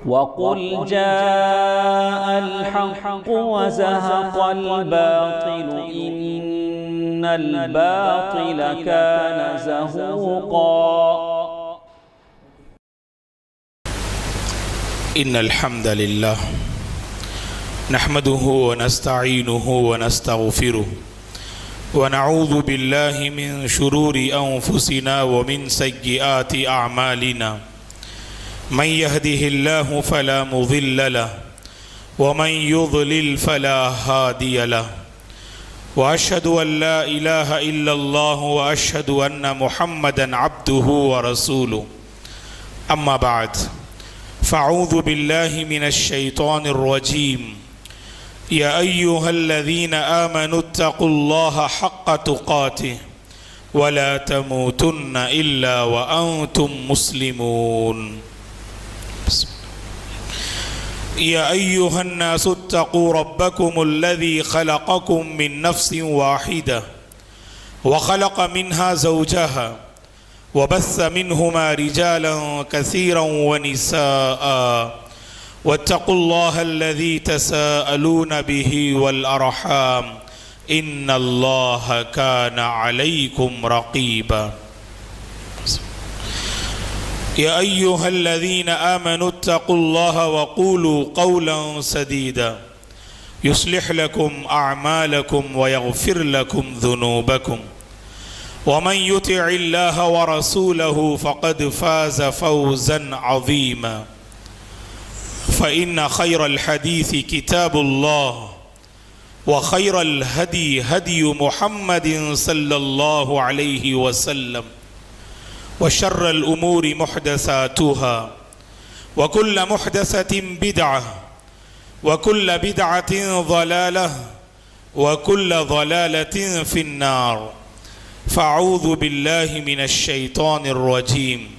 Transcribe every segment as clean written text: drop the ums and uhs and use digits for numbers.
وقل جاء الحق وزهق الباطل إن الباطل كان زهوقا إن الحمد لله نحمده ونستعينه ونستغفره ونعوذ بالله من شرور أنفسنا ومن سيئات أعمالنا من يهده الله فلا مضل له ومن يضلل فلا هادي له وأشهد أن لا إله إلا الله وأشهد أن محمدا عبده ورسوله أما بعد فأعوذ بالله من الشيطان الرجيم يا أيها الذين آمنوا اتقوا الله حق تقاته ولا تموتن إلا وأنتم مسلمون يا أيها الناس اتقوا ربكم الذي خلقكم من نفس واحدة وخلق منها زوجها وبث منهما رجالا كثيرا ونساء واتقوا الله الذي تساءلون به والأرحام إن الله كان عليكم رقيبا يا أيها الذين آمنوا اتقوا الله وقولوا قولا سديدا يصلح لكم أعمالكم ويغفر لكم ذنوبكم ومن يطع الله ورسوله فقد فاز فوزا عظيما فإن خير الحديث كتاب الله وخير الهدي هدي محمد صلى الله عليه وسلم وشر الأمور محدثاتها وكل محدثة بدعة وكل بدعة ضلالة وكل ضلالة في النار فأعوذ بالله من الشيطان الرجيم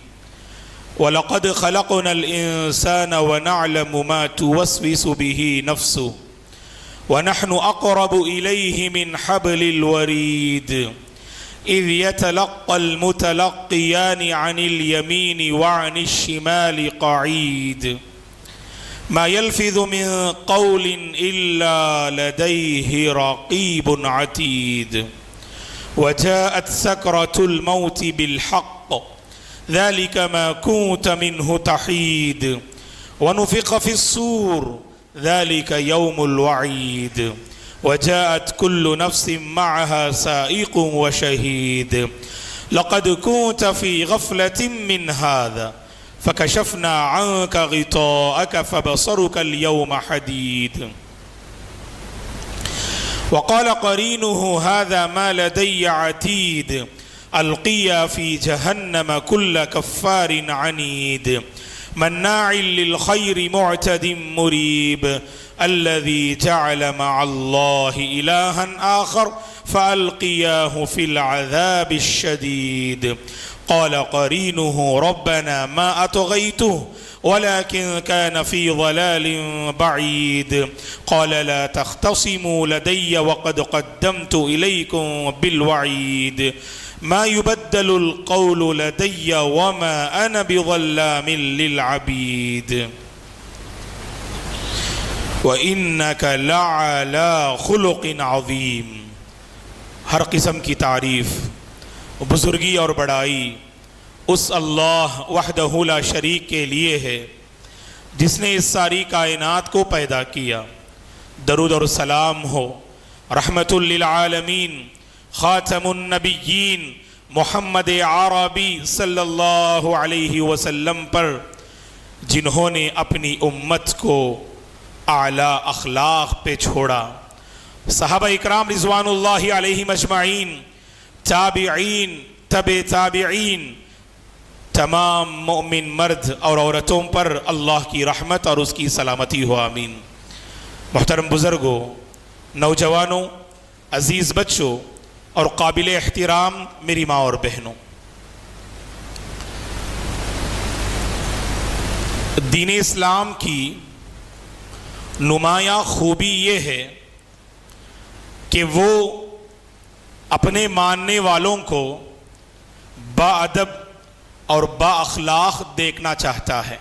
ولقد خلقنا الإنسان ونعلم ما توسوس به نفسه ونحن أقرب إليه من حبل الوريد إذ يتلقى المتلقيان عن اليمين وعن الشمال قعيد ما يلفظ من قول إلا لديه رقيب عتيد وجاءت سكرة الموت بالحق ذلك ما كنت منه تحيد ونفخ في الصور ذلك يوم الوعيد وجاءت كل نفس معها سائق وشهيد لقد كنت في غفلة من هذا فكشفنا عنك غطاءك فبصرك اليوم حديد وقال قرينه هذا ما لدي عتيد ألقيا في جهنم كل كفار عنيد مناع للخير معتد مريب الذي جعل مع الله إلها آخر فألقياه في العذاب الشديد قال قرينه ربنا ما أطغيته ولكن كان في ضلال بعيد قال لا تختصموا لدي وقد قدمت إليكم بالوعيد ما يبدل القول لدي وما أنا بظلام للعبيد وَإِنَّكَ لَعَلَى خُلُقٍ عَظِيمٍ ہر قسم کی تعریف بزرگی اور بڑائی اس اللہ وحدہ لا شریک کے لیے ہے جس نے اس ساری کائنات کو پیدا کیا. درود اور سلام ہو رحمت للعالمین خاتم النبیین محمد عربی صلی اللہ علیہ وسلم پر جنہوں نے اپنی امت کو اعلیٰ اخلاق پہ چھوڑا. صحابہ اکرام رضوان اللہ علیہم اجمعین، تابعین، تبع تابعین، تمام مومن مرد اور عورتوں پر اللہ کی رحمت اور اس کی سلامتی ہو آمین. محترم بزرگوں، نوجوانوں، عزیز بچوں اور قابل احترام میری ماں اور بہنوں، دین اسلام کی نمایاں خوبی یہ ہے کہ وہ اپنے ماننے والوں کو با ادب اور با اخلاق دیکھنا چاہتا ہے.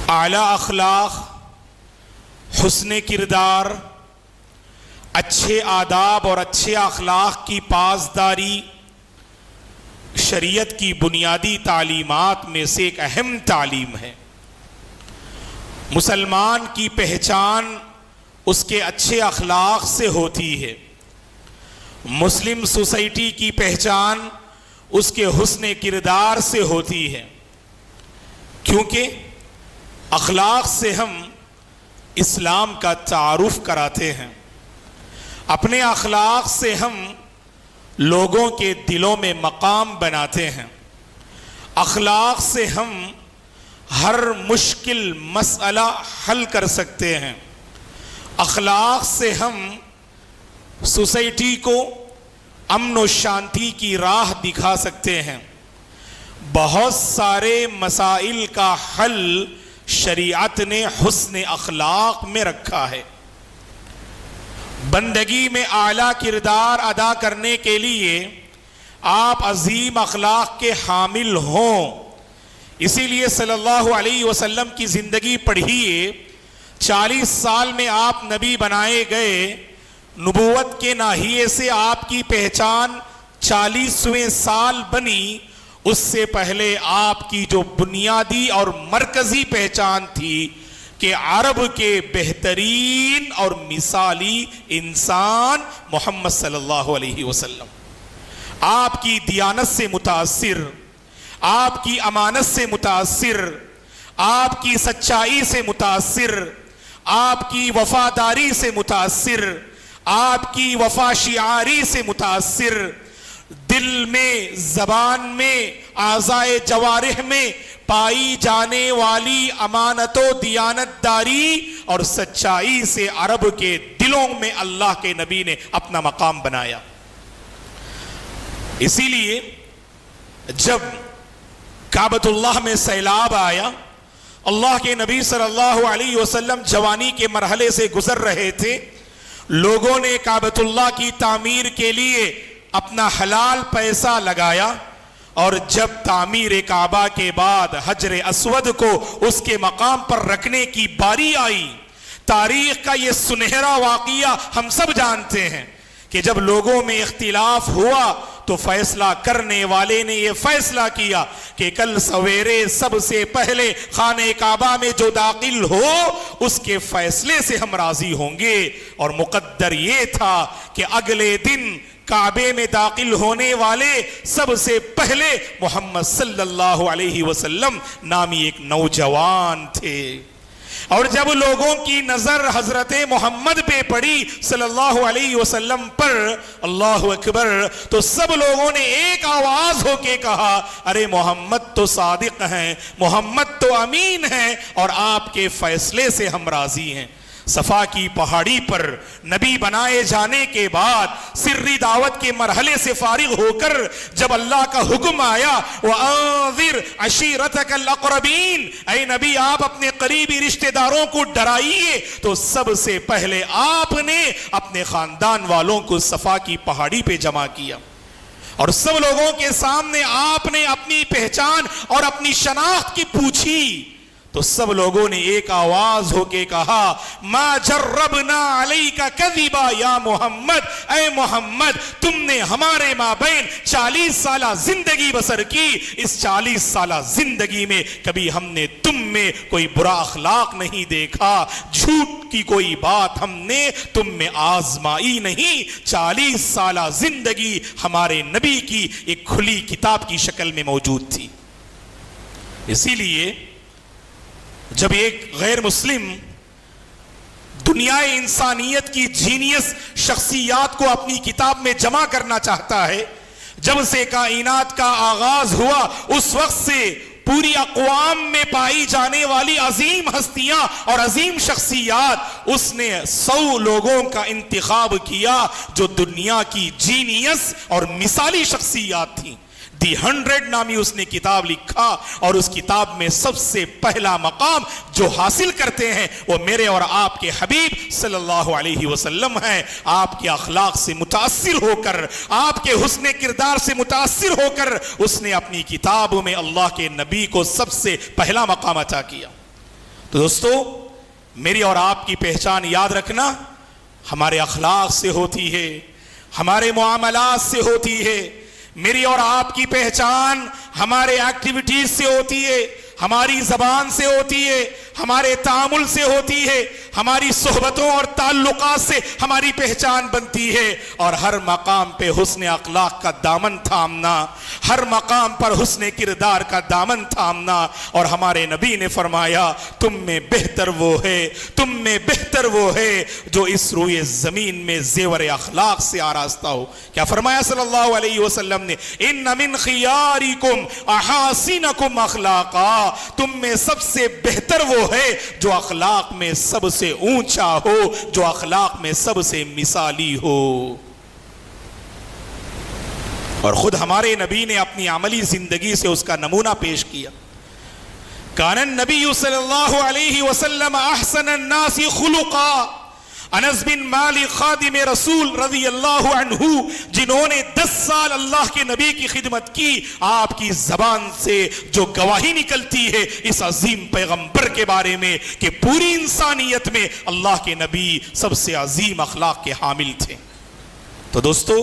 اعلیٰ اخلاق، حسن کردار، اچھے آداب اور اچھے اخلاق کی پاسداری شریعت کی بنیادی تعلیمات میں سے ایک اہم تعلیم ہے۔ مسلمان کی پہچان اس کے اچھے اخلاق سے ہوتی ہے۔ مسلم سوسائٹی کی پہچان اس کے حسن کردار سے ہوتی ہے، کیونکہ اخلاق سے ہم اسلام کا تعارف کراتے ہیں۔ اپنے اخلاق سے ہم لوگوں کے دلوں میں مقام بناتے ہیں۔ اخلاق سے ہم ہر مشکل مسئلہ حل کر سکتے ہیں۔ اخلاق سے ہم سوسائٹی کو امن و شانتی کی راہ دکھا سکتے ہیں۔ بہت سارے مسائل کا حل شریعت نے حسن اخلاق میں رکھا ہے۔ بندگی میں اعلیٰ کردار ادا کرنے کے لیے آپ عظیم اخلاق کے حامل ہوں۔ اسی لیے صلی اللہ علیہ وسلم کی زندگی پڑھیے، 40 سال میں آپ نبی بنائے گئے، نبوت کے ناحیے سے آپ کی پہچان 40ویں سال بنی۔ اس سے پہلے آپ کی جو بنیادی اور مرکزی پہچان تھی کہ عرب کے بہترین اور مثالی انسان محمد صلی اللہ علیہ وسلم، آپ کی دیانت سے متاثر، آپ کی امانت سے متاثر، آپ کی سچائی سے متاثر، آپ کی وفاداری سے متاثر، آپ کی وفا شعاری سے متاثر، دل میں، زبان میں، اعضائے جوارح میں پائی جانے والی امانت و دیانت داری اور سچائی سے عرب کے دلوں میں اللہ کے نبی نے اپنا مقام بنایا۔ اسی لیے جب کعبۃ اللہ میں سیلاب آیا، اللہ کے نبی صلی اللہ علیہ وسلم جوانی کے مرحلے سے گزر رہے تھے، لوگوں نے کعبۃ اللہ کی تعمیر کے لیے اپنا حلال پیسہ لگایا، اور جب تعمیر کعبہ کے بعد حجر اسود کو اس کے مقام پر رکھنے کی باری آئی، تاریخ کا یہ سنہرا واقعہ ہم سب جانتے ہیں کہ جب لوگوں میں اختلاف ہوا تو فیصلہ کرنے والے نے یہ فیصلہ کیا کہ کل سویرے سب سے پہلے خانہ کعبہ میں جو داخل ہو اس کے فیصلے سے ہم راضی ہوں گے، اور مقدر یہ تھا کہ اگلے دن کعبے میں داخل ہونے والے سب سے پہلے محمد صلی اللہ علیہ وسلم نامی ایک نوجوان تھے۔ اور جب لوگوں کی نظر حضرت محمد پہ پڑی صلی اللہ علیہ وسلم پر، اللہ اکبر، تو سب لوگوں نے ایک آواز ہو کے کہا، ارے محمد تو صادق ہیں، محمد تو امین ہیں، اور آپ کے فیصلے سے ہم راضی ہیں۔ صفا کی پہاڑی پر نبی بنائے جانے کے بعد سری دعوت کے مرحلے سے فارغ ہو کر جب اللہ کا حکم آیا، وَأَنذِرْ عَشِيرَتَكَ الْأَقْرَبِينَ، اے نبی آپ اپنے قریبی رشتہ داروں کو ڈرائیے، تو سب سے پہلے آپ نے اپنے خاندان والوں کو صفا کی پہاڑی پہ جمع کیا، اور سب لوگوں کے سامنے آپ نے اپنی پہچان اور اپنی شناخت کی پوچھی، تو سب لوگوں نے ایک آواز ہو کے کہا، ما جربنا علیک کذبا یا محمد، اے محمد تم نے ہمارے مابین 40 سالہ زندگی بسر کی، اس 40 سالہ زندگی میں کبھی ہم نے تم میں کوئی برا اخلاق نہیں دیکھا، جھوٹ کی کوئی بات ہم نے تم میں آزمائی نہیں۔ 40 سالہ زندگی ہمارے نبی کی ایک کھلی کتاب کی شکل میں موجود تھی۔ اسی لیے جب ایک غیر مسلم دنیا انسانیت کی جینیس شخصیات کو اپنی کتاب میں جمع کرنا چاہتا ہے، جب سے کائنات کا آغاز ہوا اس وقت سے پوری اقوام میں پائی جانے والی عظیم ہستیاں اور عظیم شخصیات، اس نے 100 لوگوں کا انتخاب کیا جو دنیا کی جینیس اور مثالی شخصیات تھیں۔ دی 100 نامی اس نے کتاب لکھا، اور اس کتاب میں سب سے پہلا مقام جو حاصل کرتے ہیں وہ میرے اور آپ کے حبیب صلی اللہ علیہ وسلم ہیں۔ آپ کے اخلاق سے متاثر ہو کر، آپ کے حسن کردار سے متاثر ہو کر اس نے اپنی کتاب میں اللہ کے نبی کو سب سے پہلا مقام عطا کیا۔ تو دوستو میری اور آپ کی پہچان یاد رکھنا ہمارے اخلاق سے ہوتی ہے، ہمارے معاملات سے ہوتی ہے. میری اور آپ کی پہچان ہمارے ایکٹیویٹیز سے ہوتی ہے، ہماری زبان سے ہوتی ہے، ہمارے تعامل سے ہوتی ہے، ہماری صحبتوں اور تعلقات سے ہماری پہچان بنتی ہے. اور ہر مقام پہ حسن اخلاق کا دامن تھامنا، ہر مقام پر حسن کردار کا دامن تھامنا. اور ہمارے نبی نے فرمایا تم میں بہتر وہ ہے، تم میں بہتر وہ ہے جو اس روئے زمین میں زیور اخلاق سے آراستہ ہو. کیا فرمایا صلی اللہ علیہ وسلم نے؟ ان من خیارکم احاسنکم اخلاقا، تم میں سب سے بہتر وہ ہے جو اخلاق میں سب سے اونچا ہو، جو اخلاق میں سب سے مثالی ہو. اور خود ہمارے نبی نے اپنی عملی زندگی سے اس کا نمونہ پیش کیا. کان النبی صلی اللہ علیہ وسلم احسن الناس خلقا. انس بن مالک خادم رسول رضی اللہ عنہ، جنہوں نے 10 سال اللہ کے نبی کی خدمت کی، آپ کی زبان سے جو گواہی نکلتی ہے اس عظیم پیغمبر کے بارے میں کہ پوری انسانیت میں اللہ کے نبی سب سے عظیم اخلاق کے حامل تھے. تو دوستو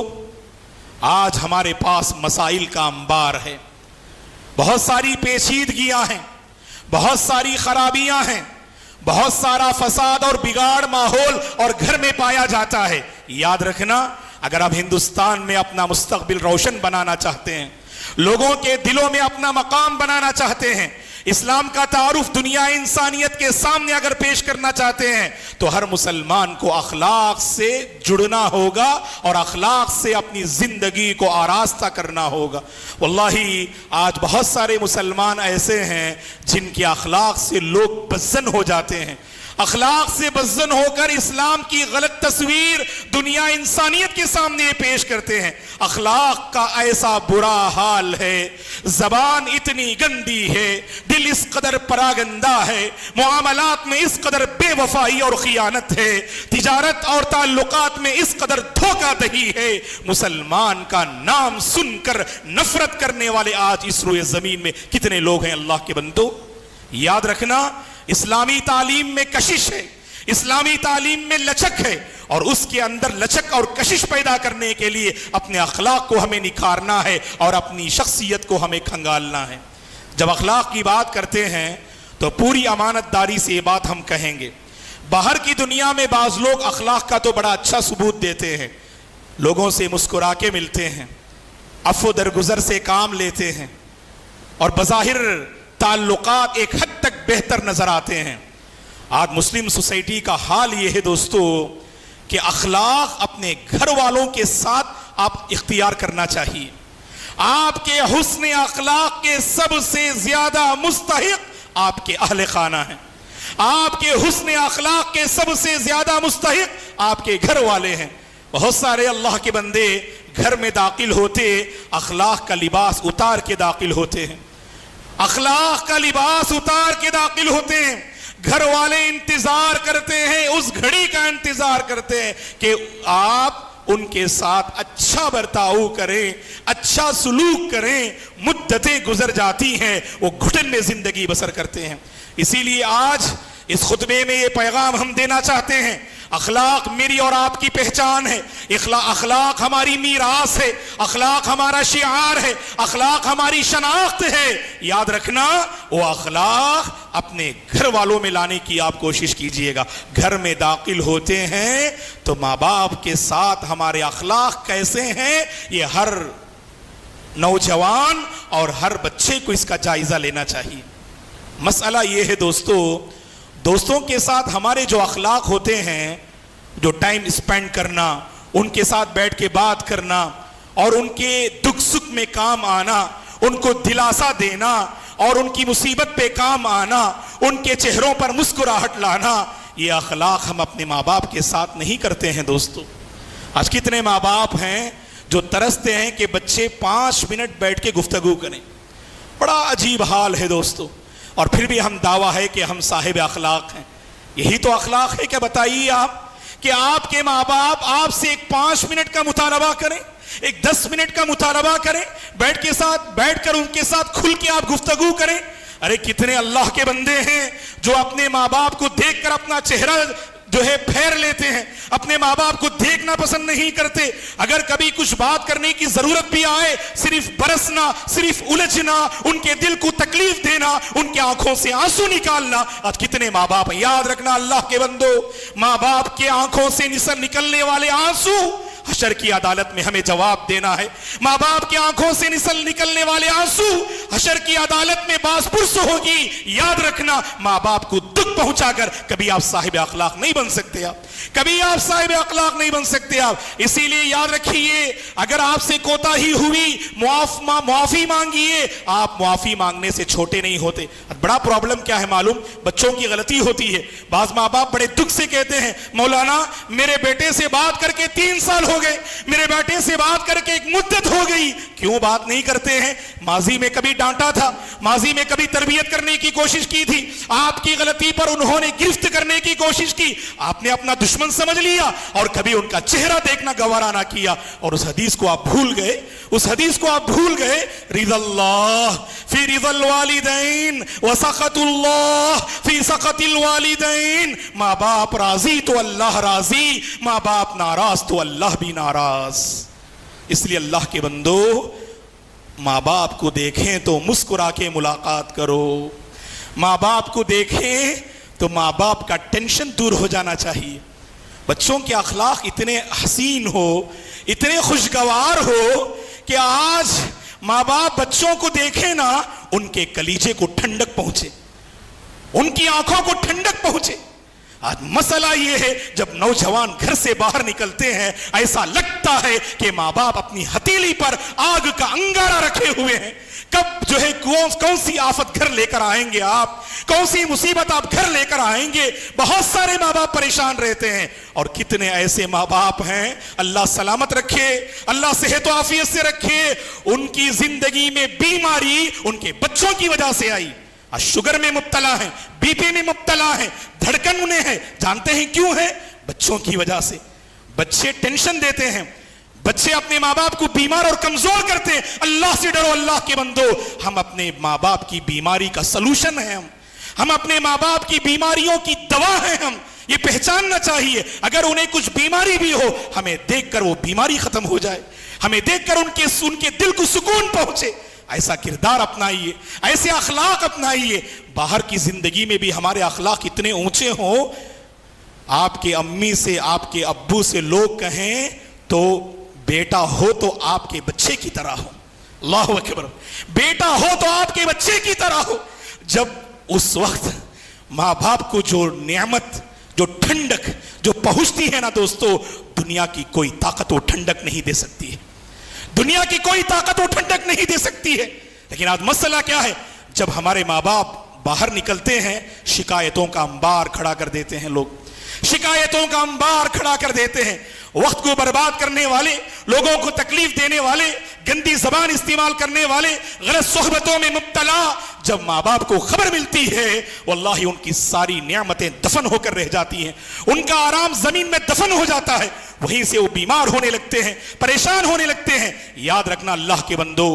آج ہمارے پاس مسائل کا انبار ہے، بہت ساری پیچیدگیاں ہیں، بہت ساری خرابیاں ہیں، بہت سارا فساد اور بگاڑ ماحول اور گھر میں پایا جاتا ہے. یاد رکھنا اگر آپ ہندوستان میں اپنا مستقبل روشن بنانا چاہتے ہیں، لوگوں کے دلوں میں اپنا مقام بنانا چاہتے ہیں، اسلام کا تعارف دنیا انسانیت کے سامنے اگر پیش کرنا چاہتے ہیں، تو ہر مسلمان کو اخلاق سے جڑنا ہوگا اور اخلاق سے اپنی زندگی کو آراستہ کرنا ہوگا. واللہ آج بہت سارے مسلمان ایسے ہیں جن کے اخلاق سے لوگ بدزن ہو جاتے ہیں، اخلاق سے بدزن ہو کر اسلام کی غلط تصویر دنیا انسانیت کے سامنے پیش کرتے ہیں. اخلاق کا ایسا برا حال ہے، زبان اتنی گندی ہے، دل اس قدر پراگندہ ہے، معاملات میں اس قدر بے وفائی اور خیانت ہے، تجارت اور تعلقات میں اس قدر دھوکہ دہی ہے. مسلمان کا نام سن کر نفرت کرنے والے آج اس روئے زمین میں کتنے لوگ ہیں اللہ کے بندو. یاد رکھنا اسلامی تعلیم میں کشش ہے، اسلامی تعلیم میں لچک ہے، اور اس کے اندر لچک اور کشش پیدا کرنے کے لیے اپنے اخلاق کو ہمیں نکھارنا ہے اور اپنی شخصیت کو ہمیں کھنگالنا ہے. جب اخلاق کی بات کرتے ہیں تو پوری امانت داری سے یہ بات ہم کہیں گے. باہر کی دنیا میں بعض لوگ اخلاق کا تو بڑا اچھا ثبوت دیتے ہیں، لوگوں سے مسکرا کے ملتے ہیں، عفو درگزر سے کام لیتے ہیں، اور بظاہر تعلقات ایک حد تک بہتر نظر آتے ہیں. آج مسلم سوسائٹی کا حال یہ ہے دوستو کہ اخلاق اپنے گھر والوں کے ساتھ آپ اختیار کرنا چاہیے. آپ کے حسن اخلاق کے سب سے زیادہ مستحق آپ کے اہل خانہ ہیں، آپ کے حسن اخلاق کے سب سے زیادہ مستحق آپ کے گھر والے ہیں. بہت سارے اللہ کے بندے گھر میں داخل ہوتے اخلاق کا لباس اتار کے داخل ہوتے ہیں، اخلاق کا لباس اتار کے داخل ہوتے ہیں. گھر والے انتظار کرتے ہیں، اس گھڑی کا انتظار کرتے ہیں کہ آپ ان کے ساتھ اچھا برتاؤ کریں، اچھا سلوک کریں. مدتیں گزر جاتی ہیں، وہ گھٹن میں زندگی بسر کرتے ہیں. اسی لیے آج اس خطبے میں یہ پیغام ہم دینا چاہتے ہیں، اخلاق میری اور آپ کی پہچان ہے، اخلاق ہماری میراث ہے، اخلاق ہمارا شعار ہے، اخلاق ہماری شناخت ہے. یاد رکھنا وہ اخلاق اپنے گھر والوں میں لانے کی آپ کوشش کیجئے گا. گھر میں داخل ہوتے ہیں تو ماں باپ کے ساتھ ہمارے اخلاق کیسے ہیں یہ ہر نوجوان اور ہر بچے کو اس کا جائزہ لینا چاہیے. مسئلہ یہ ہے دوستوں کے ساتھ ہمارے جو اخلاق ہوتے ہیں، جو ٹائم اسپینڈ کرنا، ان کے ساتھ بیٹھ کے بات کرنا اور ان کے دکھ سکھ میں کام آنا، ان کو دلاسا دینا اور ان کی مصیبت پہ کام آنا، ان کے چہروں پر مسکراہٹ لانا، یہ اخلاق ہم اپنے ماں باپ کے ساتھ نہیں کرتے ہیں. دوستو آج کتنے ماں باپ ہیں جو ترستے ہیں کہ بچے 5 منٹ بیٹھ کے گفتگو کریں. بڑا عجیب حال ہے دوستو، اور پھر بھی ہم دعویٰ ہے کہ ہم صاحب اخلاق ہیں. یہی تو اخلاق ہے. کیا بتائیے آپ کہ آپ کے ماں باپ آپ سے ایک 5 منٹ کا مطالبہ کریں، ایک 10 منٹ کا مطالبہ کریں، بیٹھ کر ان کے ساتھ کھل کے آپ گفتگو کریں. ارے کتنے اللہ کے بندے ہیں جو اپنے ماں باپ کو دیکھ کر اپنا چہرہ جو ہے پھیر لیتے ہیں، اپنے ماں باپ کو دیکھنا پسند نہیں کرتے، اگر کبھی کچھ بات کرنے کی ضرورت بھی آئے صرف برسنا، صرف الجھنا، ان کے دل کو تکلیف دینا، ان کی آنکھوں سے آنسو نکالنا۔ آج کتنے ماں باپ ہیں، یاد رکھنا اللہ کے بندو، ماں باپ کے آنکھوں سے نکلنے والے آنسو حشر کی عدالت میں ہمیں جواب دینا ہے۔ ماں باپ کی آنکھوں سے نکلنے والے آنسو حشر کی عدالت میں باز پرس ہوگی۔ یاد رکھنا ماں باپ کو دکھ پہنچا کر کبھی آپ صاحب اخلاق نہیں بن سکتے، کبھی آپ صاحب اخلاق نہیں بن سکتے آپ۔ اسی لیے یاد رکھیے اگر آپ سے کوتاہی ہوئی معافی مانگیے، آپ معافی مانگنے سے چھوٹے نہیں ہوتے۔ بڑا پرابلم کیا ہے معلوم؟ بچوں کی غلطی ہوتی ہے، بعض ماں باپ بڑے دکھ سے کہتے ہیں مولانا میرے بیٹے سے بات کر کے 3 سال ہو گئے، میرے بیٹے سے بات کر کے ایک مدت ہو گئی، کیوں بات نہیں کرتے ہیں؟ ماضی میں کبھی ڈانٹا تھا، ماضی میں کبھی تربیت کرنے کی کوشش کی تھی، آپ کی غلطی پر انہوں نے گرفت کرنے کی کوشش کی، آپ نے اپنا دشمن سمجھ لیا اور کبھی ان کا چہرہ دیکھنا گوارا نہ کیا، اور اس حدیث کو آپ بھول گئے، اس حدیث کو آپ بھول گئے، رضا اللہ فی رضا الوالدین وسخط اللہ فی سخط الوالدین۔ ماں باپ راضی تو اللہ راضی، ماں باپ ناراض تو اللہ بھی ناراض۔ اس لیے اللہ کے بندو ماں باپ کو دیکھیں تو مسکرا کے ملاقات کرو، ماں باپ کو دیکھیں تو ماں باپ کا ٹینشن دور ہو جانا چاہیے۔ بچوں کے اخلاق اتنے حسین ہو، اتنے خوشگوار ہو کہ آج ماں باپ بچوں کو دیکھیں نا ان کے کلیجے کو ٹھنڈک پہنچے، ان کی آنکھوں کو ٹھنڈک پہنچے۔ آج مسئلہ یہ ہے جب نوجوان گھر سے باہر نکلتے ہیں ایسا لگتا ہے کہ ماں باپ اپنی ہتھیلی پر آگ کا انگارہ رکھے ہوئے ہیں، کب جو ہے کون سی آفت گھر لے کر آئیں گے آپ، کون سی مصیبت آپ گھر لے کر آئیں گے۔ بہت سارے ماں باپ پریشان رہتے ہیں، اور کتنے ایسے ماں باپ ہیں اللہ سلامت رکھے، اللہ صحت و عافیت سے رکھے، ان کی زندگی میں بیماری ان کے بچوں کی وجہ سے آئی، شوگر میں مبتلا ہیں، بی پی میں مبتلا ہیں، دھڑکن انہیں ہے، جانتے ہیں کیوں ہے؟ بچوں کی وجہ سے۔ بچے ٹینشن دیتے ہیں، بچے اپنے ماں باپ کو بیمار اور کمزور کرتے ہیں۔ اللہ سے ڈرو اللہ کے بندو، ہم اپنے ماں باپ کی بیماری کا سلوشن ہیں، ہم اپنے ماں باپ کی بیماریوں کی دوا ہیں، ہم یہ پہچاننا چاہیے۔ اگر انہیں کچھ بیماری بھی ہو ہمیں دیکھ کر وہ بیماری ختم ہو جائے، ہمیں دیکھ کر ان کے دل کو سکون پہنچے۔ ایسا کردار اپنائیے، ایسے اخلاق اپنائیے۔ باہر کی زندگی میں بھی ہمارے اخلاق اتنے اونچے ہوں، آپ کے امی سے آپ کے ابو سے لوگ کہیں تو بیٹا ہو تو آپ کے بچے کی طرح ہو، اللہ اکبر، بیٹا ہو تو آپ کے بچے کی طرح ہو۔ جب اس وقت ماں باپ کو جو نعمت، جو ٹھنڈک جو پہنچتی ہے نا دوستو، دنیا کی کوئی طاقت وہ ٹھنڈک نہیں دے سکتی ہے، دنیا کی کوئی طاقت وہ ٹھنڈک نہیں دے سکتی ہے۔ لیکن آج مسئلہ کیا ہے؟ جب ہمارے ماں باپ باہر نکلتے ہیں شکایتوں کا انبار کھڑا کر دیتے ہیں، لوگ شکایتوں کا انبار کھڑا کر دیتے ہیں، وقت کو برباد کرنے والے، لوگوں کو تکلیف دینے والے، گندی زبان استعمال کرنے والے، غلط صحبتوں میں مبتلا، جب ماں باپ کو خبر ملتی ہے واللہ ان کی ساری نعمتیں دفن ہو کر رہ جاتی ہیں، ان کا آرام زمین میں دفن ہو جاتا ہے، وہیں سے وہ بیمار ہونے لگتے ہیں، پریشان ہونے لگتے ہیں۔ یاد رکھنا اللہ کے بندو،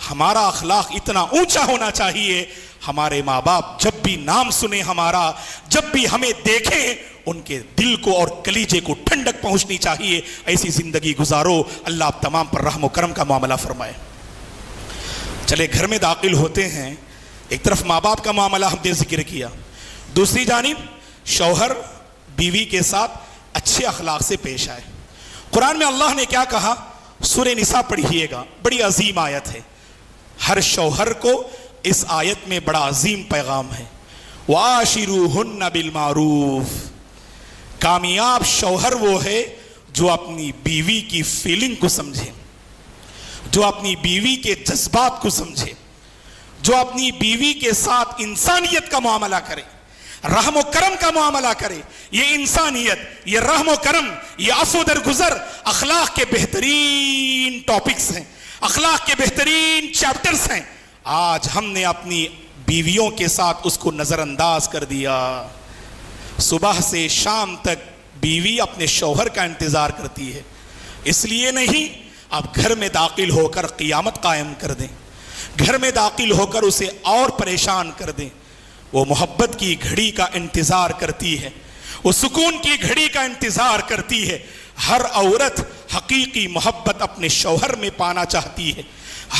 ہمارا اخلاق اتنا اونچا ہونا چاہیے، ہمارے ماں باپ جب بھی نام سنیں ہمارا، جب بھی ہمیں دیکھیں، ان کے دل کو اور کلیجے کو ٹھنڈک پہنچنی چاہیے۔ ایسی زندگی گزارو، اللہ آپ تمام پر رحم و کرم کا معاملہ فرمائے۔ چلے گھر میں داخل ہوتے ہیں، ایک طرف ماں باپ کا معاملہ ہم نے ذکر کیا، دوسری جانب شوہر بیوی کے ساتھ اچھے اخلاق سے پیش آئے۔ قرآن میں اللہ نے کیا کہا؟ سورہ نساء پڑھیے گا، بڑی عظیم آیت ہے، ہر شوہر کو اس آیت میں بڑا عظیم پیغام ہے۔ وَعَاشِرُوهُنَّ بِالْمَعْرُوفِ، کامیاب شوہر وہ ہے جو اپنی بیوی کی فیلنگ کو سمجھے، جو اپنی بیوی کے جذبات کو سمجھے، جو اپنی بیوی کے ساتھ انسانیت کا معاملہ کرے، رحم و کرم کا معاملہ کرے۔ یہ انسانیت، یہ رحم و کرم، یہ عفو درگزر اخلاق کے بہترین ٹاپکس ہیں، اخلاق کے بہترین چیپٹرز ہیں۔ آج ہم نے اپنی بیویوں کے ساتھ اس کو نظر انداز کر دیا۔ صبح سے شام تک بیوی اپنے شوہر کا انتظار کرتی ہے، اس لیے نہیں آپ گھر میں داخل ہو کر قیامت قائم کر دیں، گھر میں داخل ہو کر اسے اور پریشان کر دیں. وہ محبت کی گھڑی کا انتظار کرتی ہے, وہ سکون کی گھڑی کا انتظار کرتی ہے. ہر عورت حقیقی محبت اپنے شوہر میں پانا چاہتی ہے.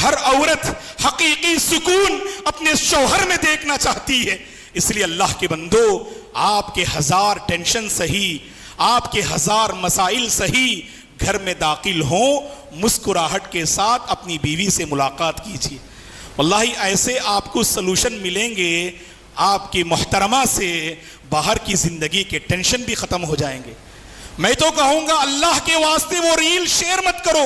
ہر عورت حقیقی سکون اپنے شوہر میں دیکھنا چاہتی ہے. اس لیے اللہ کے بندو, آپ کے 1000 ٹینشن سہی, آپ کے 1000 مسائل سہی, گھر میں داخل ہوں, مسکراہٹ کے ساتھ اپنی بیوی سے ملاقات کیجیے. واللہ ایسے آپ کو سلوشن ملیں گے, آپ کی محترمہ سے باہر کی زندگی کے ٹینشن بھی ختم ہو جائیں گے. میں تو کہوں گا اللہ کے واسطے وہ ریل شیئر مت کرو,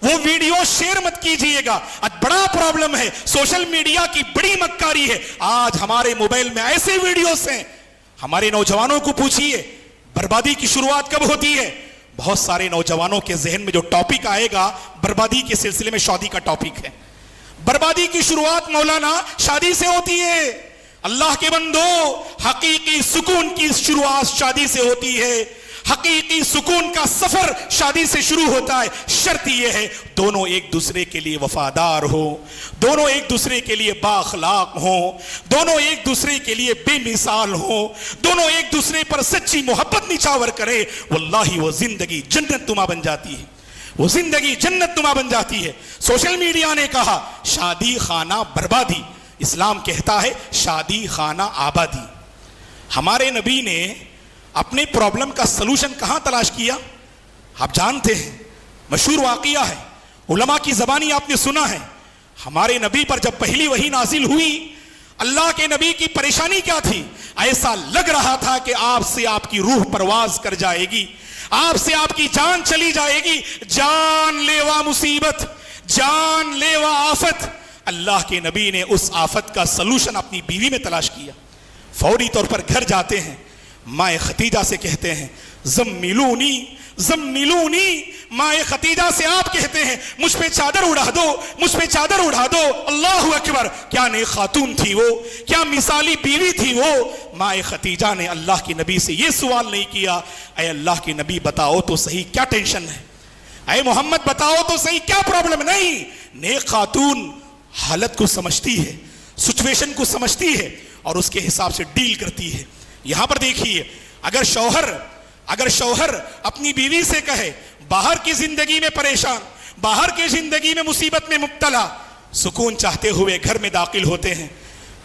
وہ ویڈیو شیئر مت کیجئے گا. آج بڑا پرابلم ہے, سوشل میڈیا کی بڑی مکاری ہے. آج ہمارے موبائل میں ایسے ویڈیوز ہیں, ہمارے نوجوانوں کو پوچھئے بربادی کی شروعات کب ہوتی ہے. بہت سارے نوجوانوں کے ذہن میں جو ٹاپک آئے گا بربادی کے سلسلے میں شادی کا ٹاپک ہے. بربادی کی شروعات مولانا شادی سے ہوتی ہے. اللہ کے بندو, حقیقی سکون کی شروعات شادی سے ہوتی ہے. حقیقی سکون کا سفر شادی سے شروع ہوتا ہے. شرط یہ ہے دونوں ایک دوسرے کے لیے وفادار ہوں, دونوں ایک دوسرے کے لیے بااخلاق ہوں, دونوں ایک دوسرے کے لیے بے مثال ہوں, دونوں ایک دوسرے پر سچی محبت نچھاور کرے. واللہ وہ زندگی جنت نما بن جاتی ہے, وہ زندگی جنت نما بن جاتی ہے. سوشل میڈیا نے کہا شادی خانہ بربادی, اسلام کہتا ہے شادی خانہ آبادی. ہمارے نبی نے اپنے پرابلم کا سلوشن کہاں تلاش کیا؟ آپ جانتے ہیں, مشہور واقعہ ہے, علماء کی زبانی آپ نے سنا ہے. ہمارے نبی پر جب پہلی وحی نازل ہوئی, اللہ کے نبی کی پریشانی کیا تھی؟ ایسا لگ رہا تھا کہ آپ سے آپ کی روح پرواز کر جائے گی, آپ سے آپ کی جان چلی جائے گی. جان لیوا مصیبت, جان لیوا آفت. اللہ کے نبی نے اس آفت کا سلوشن اپنی بیوی میں تلاش کیا. فوری طور پر گھر جاتے ہیں, ماں خدیجہ سے کہتے ہیں زملونی زملونی. ماں خدیجہ سے آپ کہتے ہیں مجھ پہ چادر اڑا دو, مجھ پہ چادر اڑا دو. اللہ اکبر, کیا نیک خاتون تھی وہ, کیا مثالی بیوی تھی وہ. ماں خدیجہ نے اللہ کے نبی سے یہ سوال نہیں کیا اے اللہ کے نبی بتاؤ تو صحیح کیا ٹینشن ہے, اے محمد بتاؤ تو صحیح کیا پرابلم. نہیں, نیک خاتون حالت کو سمجھتی ہے, سچویشن کو سمجھتی ہے اور اس کے حساب سے ڈیل کرتی ہے. یہاں پر دیکھیے, اگر شوہر اپنی بیوی سے کہے باہر کی زندگی میں پریشان, باہر کی زندگی میں مصیبت میں مبتلا, سکون چاہتے ہوئے گھر میں داخل ہوتے ہیں,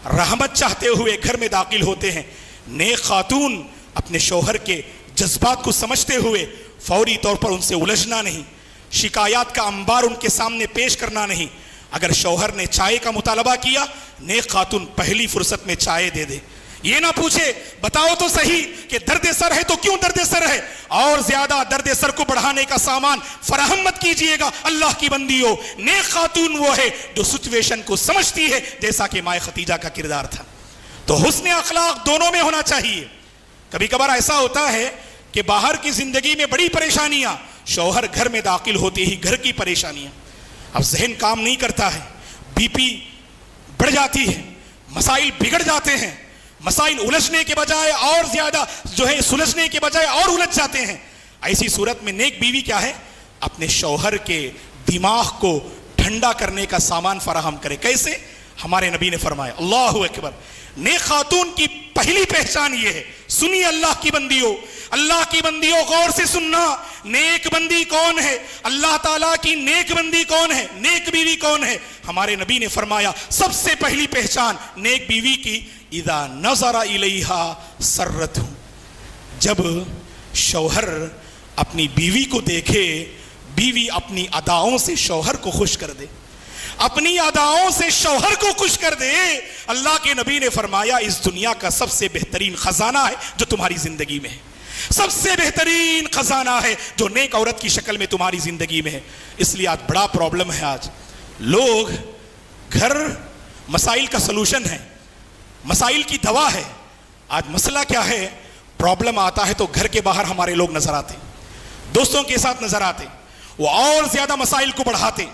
رحمت چاہتے ہوئے گھر میں داخل ہوتے ہیں. نیک خاتون اپنے شوہر کے جذبات کو سمجھتے ہوئے فوری طور پر ان سے الجھنا نہیں, شکایات کا انبار ان کے سامنے پیش کرنا نہیں. اگر شوہر نے چائے کا مطالبہ کیا, نیک خاتون پہلی فرصت میں چائے دے دے. یہ نہ پوچھے بتاؤ تو صحیح کہ درد سر ہے تو کیوں درد سر ہے, اور زیادہ درد سر کو بڑھانے کا سامان فراہم مت کیجئے گا. اللہ کی بندیوں, نیک خاتون وہ ہے جو سچویشن کو سمجھتی ہے, جیسا کہ ماں خدیجہ کا کردار تھا. تو حسن اخلاق دونوں میں ہونا چاہیے. کبھی کبھار ایسا ہوتا ہے کہ باہر کی زندگی میں بڑی پریشانیاں, شوہر گھر میں داخل ہوتے ہی گھر کی پریشانیاں, اب ذہن کام نہیں کرتا ہے, بی پی بڑھ جاتی ہے, مسائل بگڑ جاتے ہیں, مسائل الجھنے کے بجائے اور زیادہ سلجھنے کے بجائے اور الجھ جاتے ہیں. ایسی صورت میں نیک بیوی کیا ہے, اپنے شوہر کے دماغ کو ٹھنڈا کرنے کا سامان فراہم کرے. کیسے؟ ہمارے نبی نے فرمایا, اللہ اکبر, نیک خاتون کی پہلی پہچان یہ ہے. سنیے اللہ کی بندیوں, اللہ کی بندیوں غور سے سننا. نیک بندی کون ہے؟ اللہ تعالیٰ کی نیک بندی کون ہے, نیک بیوی کون ہے؟ ہمارے نبی نے فرمایا سب سے پہلی پہچان نیک بیوی کی, اذا نظر الیہا سرتہ, جب شوہر اپنی بیوی کو دیکھے, بیوی اپنی اداؤں سے شوہر کو خوش کر دے, اپنی اداؤں سے شوہر کو خوش کر دے. اللہ کے نبی نے فرمایا اس دنیا کا سب سے بہترین خزانہ ہے جو تمہاری زندگی میں ہے, سب سے بہترین خزانہ ہے جو نیک عورت کی شکل میں تمہاری زندگی میں ہے. اس لیے آج بڑا پرابلم ہے, آج لوگ گھر مسائل کا سلوشن ہے, مسائل کی دوا ہے. آج مسئلہ کیا ہے, پرابلم آتا ہے تو گھر کے باہر ہمارے لوگ نظر آتے, دوستوں کے ساتھ نظر آتے, وہ اور زیادہ مسائل کو بڑھاتے,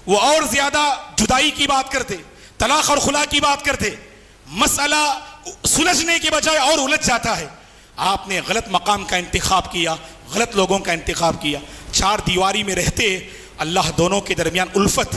وہ اور زیادہ جدائی کی بات کرتے, طلاق اور خلا کی بات کرتے. مسئلہ سلجھنے کے بجائے اور الجھ جاتا ہے. آپ نے غلط مقام کا انتخاب کیا, غلط لوگوں کا انتخاب کیا. چار دیواری میں رہتے اللہ دونوں کے درمیان الفت,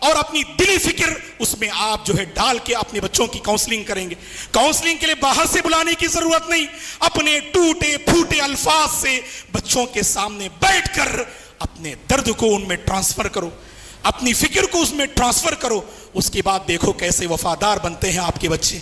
اور اپنی دلی فکر اس میں آپ جو ہے ڈال کے اپنے بچوں کی کاؤنسلنگ کریں گے. کاؤنسلنگ کے لیے باہر سے بلانے کی ضرورت نہیں, اپنے ٹوٹے پھوٹے الفاظ سے بچوں کے سامنے بیٹھ کر اپنے درد کو ان میں ٹرانسفر کرو, اپنی فکر کو اس میں ٹرانسفر کرو. اس کے بعد دیکھو کیسے وفادار بنتے ہیں آپ کے بچے,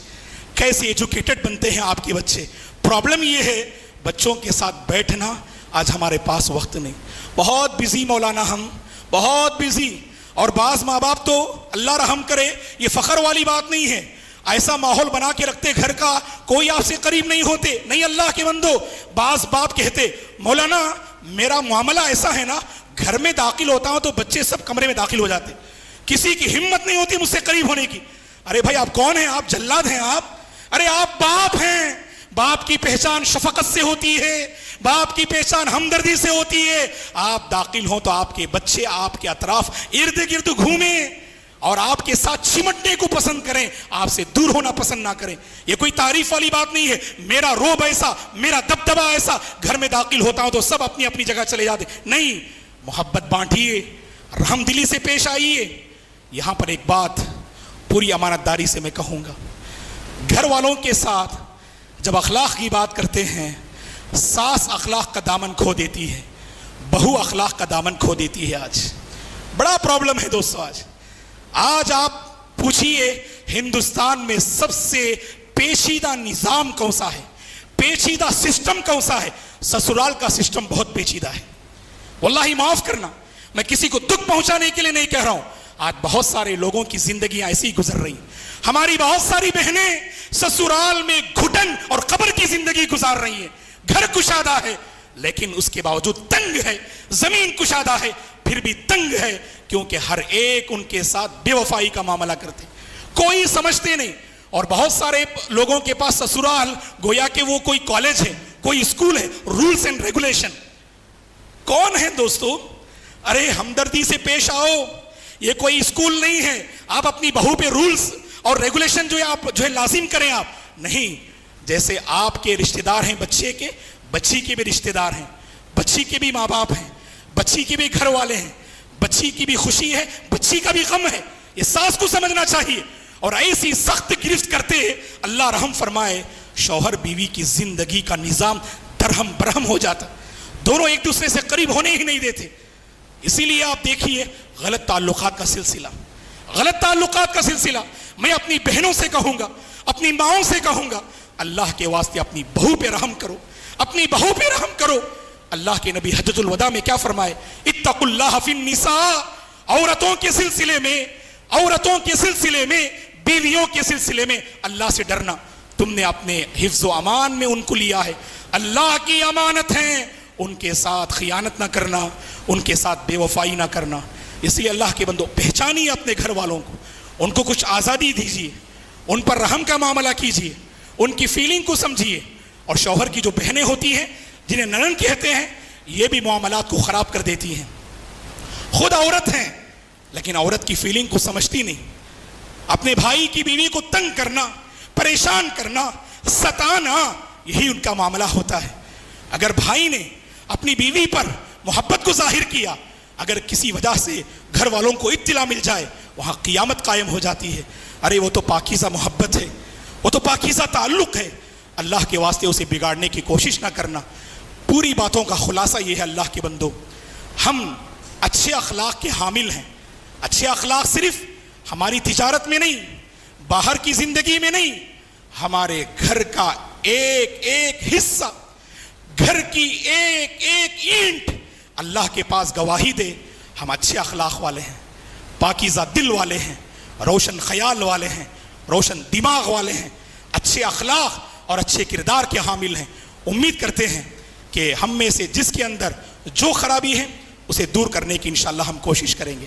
کیسے ایجوکیٹڈ بنتے ہیں آپ کے بچے. پرابلم یہ ہے بچوں کے ساتھ بیٹھنا آج ہمارے پاس وقت نہیں, بہت بزی مولانا, ہم بہت بزی. اور بعض ماں باپ تو اللہ رحم کرے, یہ فخر والی بات نہیں ہے, ایسا ماحول بنا کے رکھتے گھر کا کوئی آپ سے قریب نہیں ہوتے. نہیں اللہ کے بندو, بعض باپ کہتے مولانا میرا معاملہ ایسا ہے نا, گھر میں داخل ہوتا ہوں تو بچے سب کمرے میں داخل ہو جاتے, کسی کی ہمت نہیں ہوتی مجھ سے قریب ہونے کی. ارے بھائی آپ کون ہیں؟ آپ جلاد ہیں آپ؟ ارے آپ باپ ہیں. باپ کی پہچان شفقت سے ہوتی ہے, باپ کی پہچان ہمدردی سے ہوتی ہے. آپ داخل ہوں تو آپ کے بچے آپ کے اطراف ارد گرد گھومیں اور آپ کے ساتھ چمٹنے کو پسند کریں, آپ سے دور ہونا پسند نہ کریں. یہ کوئی تعریف والی بات نہیں ہے. میرا روب ایسا, میرا دبدبا ایسا, گھر میں داخل ہوتا ہوں تو سب اپنی اپنی جگہ چلے جاتے. نہیں, محبت بانٹیے, رحم دلی سے پیش آئیے. یہاں پر ایک بات پوری امانت داری سے میں کہوں گا, گھر والوں کے ساتھ جب اخلاق کی بات کرتے ہیں, ساس اخلاق کا دامن کھو دیتی ہے, بہو اخلاق کا دامن کھو دیتی ہے. آج بڑا پرابلم ہے دوستو. آج آپ پوچھئے ہندوستان میں سب سے پیچیدہ نظام کون سا ہے, پیچیدہ سسٹم کون سا ہے؟ سسرال کا سسٹم بہت پیچیدہ ہے. واللہ معاف کرنا, میں کسی کو دکھ پہنچانے کے لیے نہیں کہہ رہا ہوں. آج بہت سارے لوگوں کی زندگیاں ایسی گزر رہی ہیں. ہماری بہت ساری بہنیں سسرال میں گھٹن اور قبر کی زندگی گزار رہی ہیں. گھر کشادہ ہے لیکن اس کے باوجود تنگ ہے, زمین کشادہ ہے پھر بھی تنگ ہے, کیونکہ ہر ایک ان کے ساتھ بے وفائی کا معاملہ کرتے, کوئی سمجھتے نہیں. اور بہت سارے لوگوں کے پاس سسرال گویا کہ وہ کوئی کالج ہے, کوئی اسکول ہے, رولز اینڈ ریگولیشن. کون ہے دوستو؟ ارے ہمدردی سے پیش آؤ, یہ کوئی اسکول نہیں ہے آپ اپنی بہو پہ رولز اور ریگولیشن جو ہے لازم کریں. آپ نہیں, جیسے آپ کے رشتہ دار ہیں بچے کے, بچی کے بھی رشتہ دار ہیں, بچی کے بھی ماں باپ ہیں, بچی کے بھی گھر والے ہیں, بچی کی بھی خوشی ہے, بچی کا بھی غم ہے. یہ ساس کو سمجھنا چاہیے. اور ایسی سخت گرفت کرتے اللہ رحم فرمائے شوہر بیوی کی زندگی کا نظام درہم برہم ہو جاتا, دونوں ایک دوسرے سے قریب ہونے ہی نہیں دیتے. اسی لیے آپ دیکھیے غلط تعلقات کا سلسلہ, غلط تعلقات کا سلسلہ. میں اپنی بہنوں سے کہوں گا, اپنی ماؤں سے کہوں گا, اللہ کے واسطے اپنی بہو پہ رحم کرو, اپنی بہو پہ رحم کرو. اللہ کے نبی حجۃ الوداع میں کیا فرمائے؟ اتقوا اللہ فی النساء, عورتوں کے سلسلے میں, عورتوں کے سلسلے میں, بیویوں کے سلسلے میں اللہ سے ڈرنا. تم نے اپنے حفظ و امان میں ان کو لیا ہے, اللہ کی امانت ہیں, ان کے ساتھ خیانت نہ کرنا, ان کے ساتھ بے وفائی نہ کرنا. اس لیے اللہ کے بندو پہچانیے اپنے گھر والوں کو, ان کو کچھ آزادی دیجیے, ان پر رحم کا معاملہ کیجیے, ان کی فیلنگ کو سمجھیے. اور شوہر کی جو بہنیں ہوتی ہیں جنہیں ننند کہتے ہیں, یہ بھی معاملات کو خراب کر دیتی ہیں. خود عورت ہیں لیکن عورت کی فیلنگ کو سمجھتی نہیں. اپنے بھائی کی بیوی کو تنگ کرنا, پریشان کرنا, ستانا, یہی ان کا معاملہ ہوتا ہے. اگر بھائی نے اپنی بیوی پر محبت کو ظاہر کیا, اگر کسی وجہ سے گھر والوں کو اطلاع مل جائے, وہاں قیامت قائم ہو جاتی ہے. ارے وہ تو پاکیزہ محبت ہے, وہ تو پاکیزہ تعلق ہے, اللہ کے واسطے اسے بگاڑنے کی کوشش نہ کرنا. پوری باتوں کا خلاصہ یہ ہے اللہ کے بندو, ہم اچھے اخلاق کے حامل ہیں. اچھے اخلاق صرف ہماری تجارت میں نہیں, باہر کی زندگی میں نہیں, ہمارے گھر کا ایک ایک حصہ, گھر کی ایک ایک اینٹ اللہ کے پاس گواہی دے ہم اچھے اخلاق والے ہیں, پاکیزہ دل والے ہیں, روشن خیال والے ہیں, روشن دماغ والے ہیں, اچھے اخلاق اور اچھے کردار کے حامل ہیں. امید کرتے ہیں کہ ہم میں سے جس کے اندر جو خرابی ہے اسے دور کرنے کی انشاءاللہ ہم کوشش کریں گے.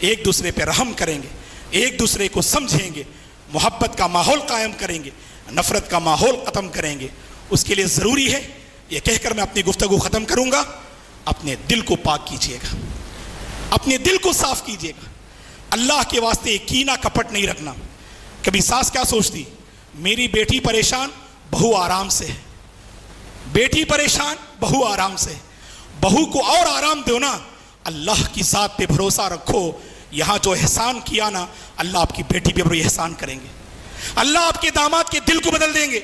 ایک دوسرے پہ رحم کریں گے, ایک دوسرے کو سمجھیں گے, محبت کا ماحول قائم کریں گے, نفرت کا ماحول ختم کریں گے. اس کے لیے ضروری ہے, یہ کہہ کر میں اپنی گفتگو ختم کروں گا, اپنے دل کو پاک کیجئے گا, اپنے دل کو صاف کیجئے گا. اللہ کے واسطے کینہ کپٹ نہیں رکھنا. کبھی ساس کیا سوچتی, میری بیٹی پریشان بہو آرام سے ہے, بیٹی پریشان بہو آرام سے, بہو کو اور آرام دو نا. اللہ کی ذات پہ بھروسہ رکھو یہاں جو احسان کیا نا، اللہ آپ کی بیٹی پہ بڑی احسان کریں گے، اللہ آپ کے داماد کے دل کو بدل دیں گے،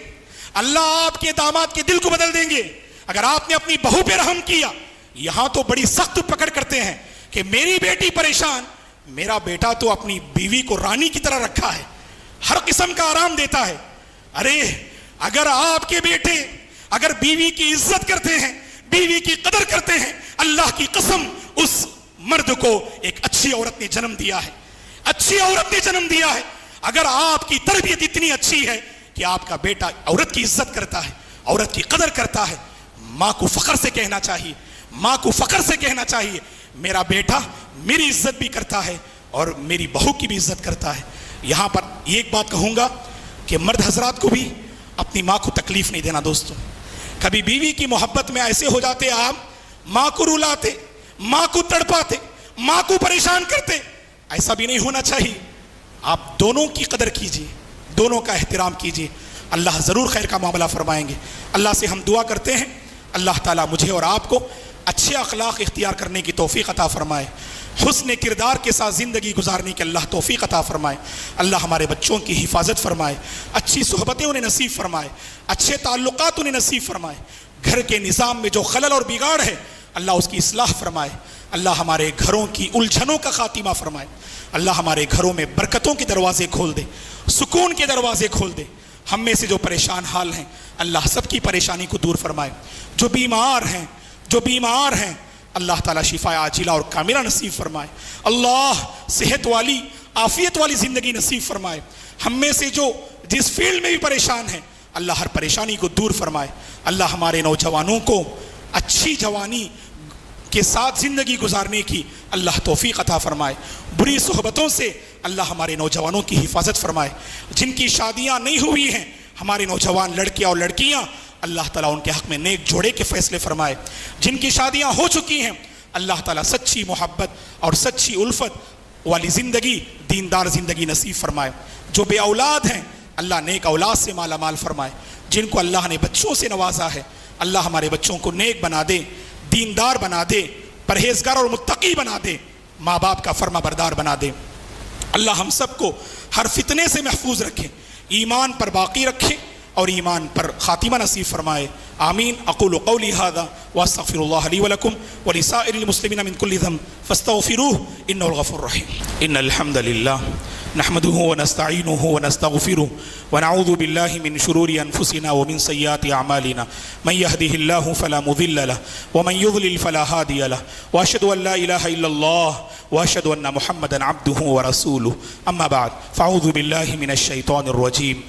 اللہ آپ کے داماد کے دل کو بدل دیں گے۔ اگر آپ نے اپنی بہو پہ رحم کیا، یہاں تو بڑی سخت پکڑ کرتے ہیں کہ میری بیٹی پریشان، میرا بیٹا تو اپنی بیوی کو رانی کی طرح رکھا ہے، ہر قسم کا آرام دیتا ہے۔ ارے اگر آپ کے بیٹے اگر بیوی کی عزت کرتے ہیں، بیوی کی قدر کرتے ہیں، اللہ کی قسم اس مرد کو ایک اچھی عورت نے جنم دیا ہے، اچھی عورت نے جنم دیا ہے۔ اگر آپ کی تربیت اتنی اچھی ہے کہ آپ کا بیٹا عورت کی عزت کرتا ہے، عورت کی قدر کرتا ہے، ماں کو فخر سے کہنا چاہیے، ماں کو فخر سے کہنا چاہیے میرا بیٹا میری عزت بھی کرتا ہے اور میری بہو کی بھی عزت کرتا ہے۔ یہاں پر ایک بات کہوں گا کہ مرد حضرات کو بھی اپنی ماں کو تکلیف نہیں دینا دوستوں۔ کبھی بیوی کی محبت میں ایسے ہو جاتے آپ ماں کو رلاتے، ماں کو تڑپاتے، ماں کو پریشان کرتے، ایسا بھی نہیں ہونا چاہیے۔ آپ دونوں کی قدر کیجئے، دونوں کا احترام کیجئے، اللہ ضرور خیر کا معاملہ فرمائیں گے۔ اللہ سے ہم دعا کرتے ہیں اللہ تعالیٰ مجھے اور آپ کو اچھے اخلاق اختیار کرنے کی توفیق عطا فرمائے، حسن کردار کے ساتھ زندگی گزارنے کی اللہ توفیق عطا فرمائے۔ اللہ ہمارے بچوں کی حفاظت فرمائے، اچھی صحبتیں انہیں نصیب فرمائے، اچھے تعلقات انہیں نصیب فرمائے۔ گھر کے نظام میں جو خلل اور بگاڑ ہے اللہ اس کی اصلاح فرمائے۔ اللہ ہمارے گھروں کی الجھنوں کا خاتمہ فرمائے۔ اللہ ہمارے گھروں میں برکتوں کے دروازے کھول دے، سکون کے دروازے کھول دے۔ ہم میں سے جو پریشان حال ہیں اللہ سب کی پریشانی کو دور فرمائے۔ جو بیمار ہیں اللہ تعالیٰ شفا عاجلہ اور کاملہ نصیب فرمائے۔ اللہ صحت والی عافیت والی زندگی نصیب فرمائے۔ ہم میں سے جو جس فیلڈ میں بھی پریشان ہیں اللہ ہر پریشانی کو دور فرمائے۔ اللہ ہمارے نوجوانوں کو اچھی جوانی کے ساتھ زندگی گزارنے کی اللہ توفیق عطا فرمائے۔ بری صحبتوں سے اللہ ہمارے نوجوانوں کی حفاظت فرمائے۔ جن کی شادیاں نہیں ہوئی ہیں ہمارے نوجوان لڑکے اور لڑکیاں اللہ تعالیٰ ان کے حق میں نیک جوڑے کے فیصلے فرمائے۔ جن کی شادیاں ہو چکی ہیں اللہ تعالیٰ سچی محبت اور سچی الفت والی زندگی، دیندار زندگی نصیب فرمائے۔ جو بے اولاد ہیں اللہ نیک اولاد سے مالا مال فرمائے۔ جن کو اللہ نے بچوں سے نوازا ہے اللہ ہمارے بچوں کو نیک بنا دے، دیندار بنا دے، پرہیزگار اور متقی بنا دے، ماں باپ کا فرما بردار بنا دے۔ اللہ ہم سب کو ہر فتنے سے محفوظ رکھے، ایمان پر باقی رکھے اور ایمان پر خاتمہ نصیب فرمائے۔ آمین۔ اقول قولی هذا واستغفر الله لي ولكم ولسائر المسلمين من كل ذنب فاستغفروه انه الغفور الرحيم۔ ان الحمد لله نحمده ونستعينه ونستغفره ونعوذ بالله من شرور انفسنا ومن سيئات اعمالنا، من يهده الله فلا مضل له ومن يضلل فلا هادي له، واشهد ان لا اله الا الله واشهد ان محمدا عبده ورسوله، اما بعد فاعوذ بالله من الشيطان الرجيم۔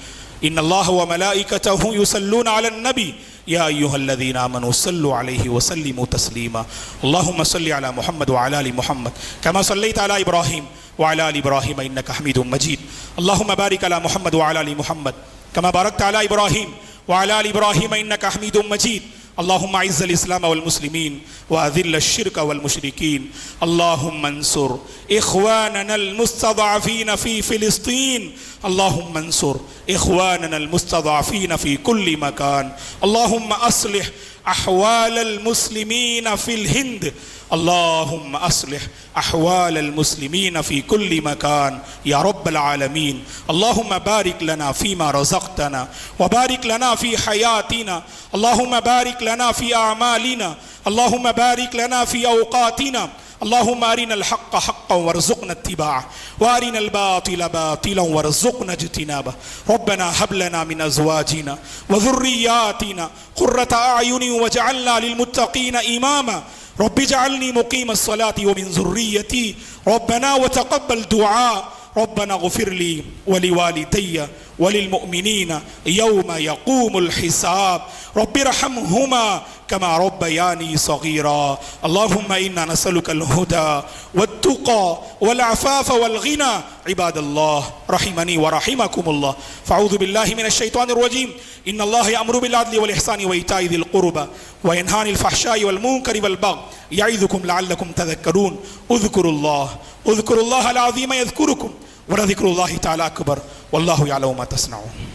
ان الله وملائكته يصلون على النبي يا ايها الذين امنوا صلوا عليه وسلموا تسليما، اللهم صل على محمد وعلى ال محمد كما صليت على ابراهيم وعلى ال ابراهيم انك حميد مجيد، اللهم بارك على محمد وعلى ال محمد كما باركت على ابراهيم وعلى ال ابراهيم انك حميد مجيد، اللهم اعز الاسلام والمسلمين واذل الشرك والمشركين، اللهم انصر اخواننا المستضعفين في فلسطين، اللهم انصر اخواننا المستضعفين في كل مكان، اللهم اصلح احوال المسلمين في الهند، اللهم اصلح احوال المسلمين في كل مكان يا رب العالمين، اللهم بارك لنا فيما رزقتنا وبارك لنا في حياتنا، اللهم بارك لنا في اعمالنا، اللهم بارك لنا في اوقاتنا، اللهم أرنا الحق حقا وارزقنا اتباعه وأرنا الباطل باطلا وارزقنا اجتنابه، ربنا هب لنا من أزواجنا وذرياتنا قرة أعين واجعلنا للمتقين إماما، رب اجعلني مقيم الصلاة ومن ذريتي، ربنا وتقبل دعاء، ربنا اغفر لي ولوالدي وللمؤمنين يوم يقوم الحساب، رب ارحمهما كما ربياني صغيرا، اللهم إنا نسألك الهدى والتقى والعفاف والغنى، عباد الله رحمني ورحمكم الله، فاعوذ بالله من الشيطان الرجيم، إن الله يأمر بالعدل والإحسان وإيتاء ذي القربى وينهى عن الفحشاء والمنكر والبغي يعظكم لعلكم تذكرون، اذكروا الله العظيم يذكركم ولذكر الله تعالى أكبر والله يعلم ما تصنعون۔